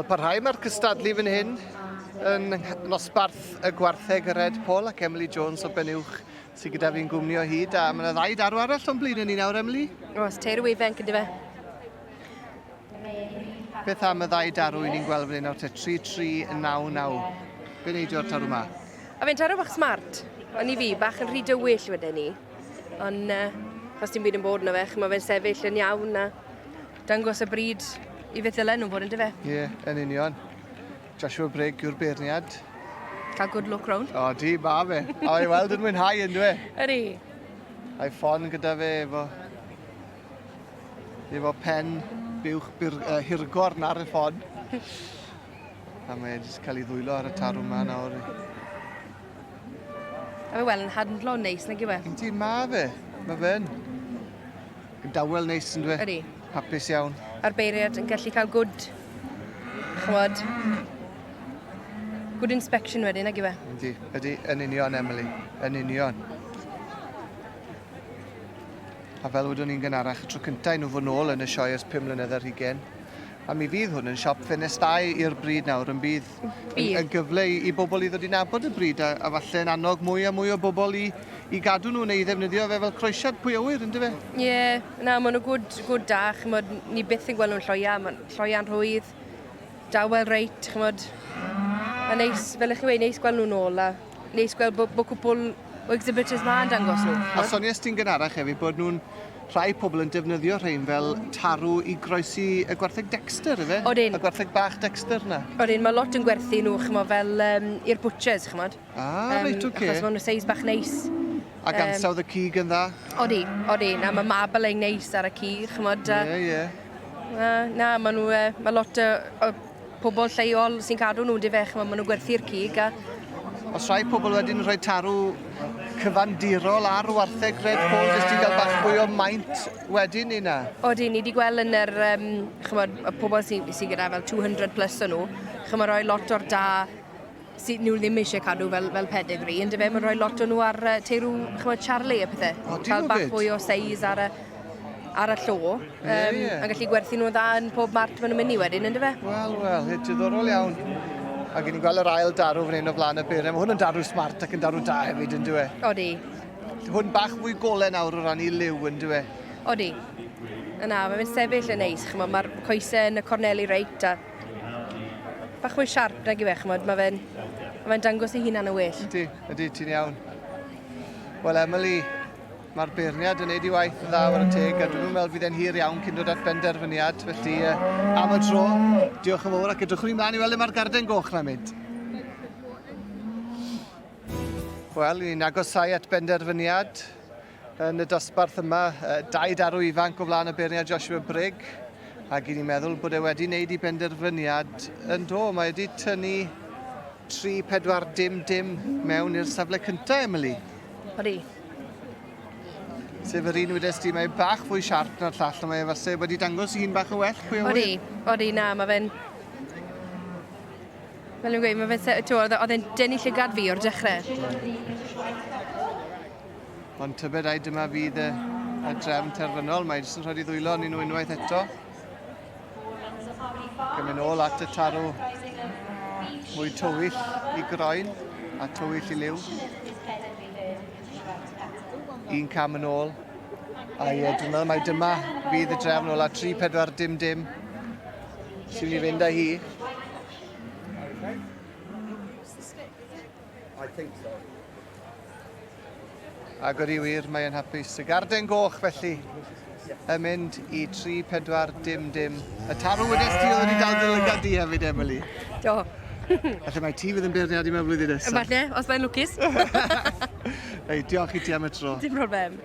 Parhau mae'r cystadlu fan hyn yn nosbarth y Gwartheg Pol ac Emily Jones o Benuwch sydd gyda fi'n gwmni o hyd a mae yna ddau darw arall o'n blin yn ni nawr, Emily? Oes, Tarw Ifanc ydy fe. Beth am y ddau darw i ni'n gweld fan hyn nawr te 3399? Be neidio o'r tarw yma? A fe'n tarw bach smart, ond i fi bach yn rhy dywyll wedyn ni. Ond os ti'n byd yn bod yna fe, mae fe'n sefyll yn iawn a dangos y bryd i fe ddylen nhw'n fod yn dyfe. Ie, yn union. Joshua Brigg yw'r beirniad. Cael good look round. O, di, ma fe. O, i weld yn mwynhau yn dwi. Ydy. A'i ffon gyda fe efo pen buwch hirgor na'r y ffon. A mae jyst cael ei ddwylo ar y tarw yma nawr. A fe wel yn hadlo neis, nag yw e? Yndi, ma fe. Ma fe'n. Dawel neis yn dwi. Ydy. Hapus iawn. A'r beiriad yn gallu cael good, chymod, good inspection wedyn, nag yw e? Yndi, ydy, yn union, Emily. Yn union. A fel wedwn ni'n gynharach, y tro cyntaf nhw fod nôl yn y sioe ers 5 mlynedd ar hugain. A mi fydd hwn yn siop ffenestau i'r bryd nawr, yn bydd yn gyfle i bobl i ddod i nabod y bryd a falle yn annog mwy a mwy o bobl i gadw nhw neu i ddefnyddio fe fel croesiad pwy awyr, ynddo fe? Ie, na, maen nhw good da, chymod, ni byth yn gweld nhw'n lloia, mae'n lloia'n rhwydd, dawel reit, chymod, a neis, fel ych chi wei, neis gweld nhw'n ôl, a neis gweld bod cwpl o exhibitors ma'n dangos nhw. A sonies ti'n gynharach hefyd bod nhw'n rhai pobl yn defnyddio rhain fel tarw i groesi y Gwartheg Dexter, efe? Odyn. Y Gwartheg bach Dexter na. Odyn, mae lot yn gwerthu nhw, chymod, fel i'r butchers, chymod. Reit, oce. Achos maen nhw seis bach neis. A gansawdd y cig yn dda? Odi, a mae mabel ein neis ar y cig, chymod. Ie. Na, mae lot o pobl lleol sy'n cadw nhw, di fe, chymod, maen nhw gwerthu'r cig. Os rhai pobl wedyn rhoi tarw cyfandirol ar Gwartheg Pol, jyst i gael bach fwy o maint wedyn i na? Odi, ni wedi gweld yn yr, chymod, y pobl sy'n gyda fel 200 plus o nhw, chymod, rhoi lot o'r da sy'n nhw ddim eisiau cadw fel pedigree, yn dyfe, mae'n rhoi lot o nhw ar teirw, chymod, Charlie a pethau. Cael bach fwy o seis ar y llo, a gallu gwerthu nhw dda yn pob mart maen nhw'n mynd i wedyn, yn dyfe? Wel, diddorol iawn. A gen i'n gweld yr ail darw fan hyn o flaen y beirniad. Mae hwn yn darw smart ac yn darw da hefyd, yn dwi? Odi. Hwn bach fwy golau nawr o ran i liw, yn dwi? Odi. Yna, mae'n sefyll yn neis, chymod, mae'r coesau yn y corneli reit a bach mwy siarp nag yw e, chymod, mae fe'n dangos ei hunan y well. Ydy, ti'n iawn. Wel, Emily, mae'r beirniad yn neud ei waith yn dda ar y teg a dwi'n meddwl fydd e'n hir iawn cyn dod at benderfyniad. Felly, am y tro, diolch yn fawr ac edrychwn ni mlaen i weld y mae'r garden goch na'n mynd. Wel, ni'n agosau at benderfyniad yn y dosbarth yma. 2 darw ifanc o flaen y beirniad Joshua Brigg. Ac ni'n meddwl bod e wedi wneud i benderfyniad yn do. Mae wedi tynnu 3-4-dim mewn i'r safle cyntaf, Emily. Odi. Sef yr un wedys ti, mae bach fwy siarp na'r llall, a mae efallai wedi dangos i hun bach o well, pwy o wir? Odi, na, mae fe'n... Fel yw'n gweud, mae fe'n... Oedd e'n denu llygad fi o'r dechrau. Ond tybed ai dyma fydd y drefn terfynol, mae jyst yn rhoi i ddwylo ni nhw unwaith eto. Gymryd nôl at y tarw mwy tywyll i groen a tywyll i liw. 1 cam yn ôl. A ie, dwi'n meddwl mai dyma fydd y drefn ôl a 3-4-dim sy'n mynd i fynd â hi. Ac o'r i wir, mae'n hapus. Y garden goch felly yn mynd i 3-4-dim. Y tarw wedys ti oedd wedi dal dy lygad di hefyd, Emily? Do. Felly mae ti fydd yn beirniad i mewn flwyddyn nesaf. Falle, os mae'n lwcus. Ei, diolch i ti am y tro. Dim problem.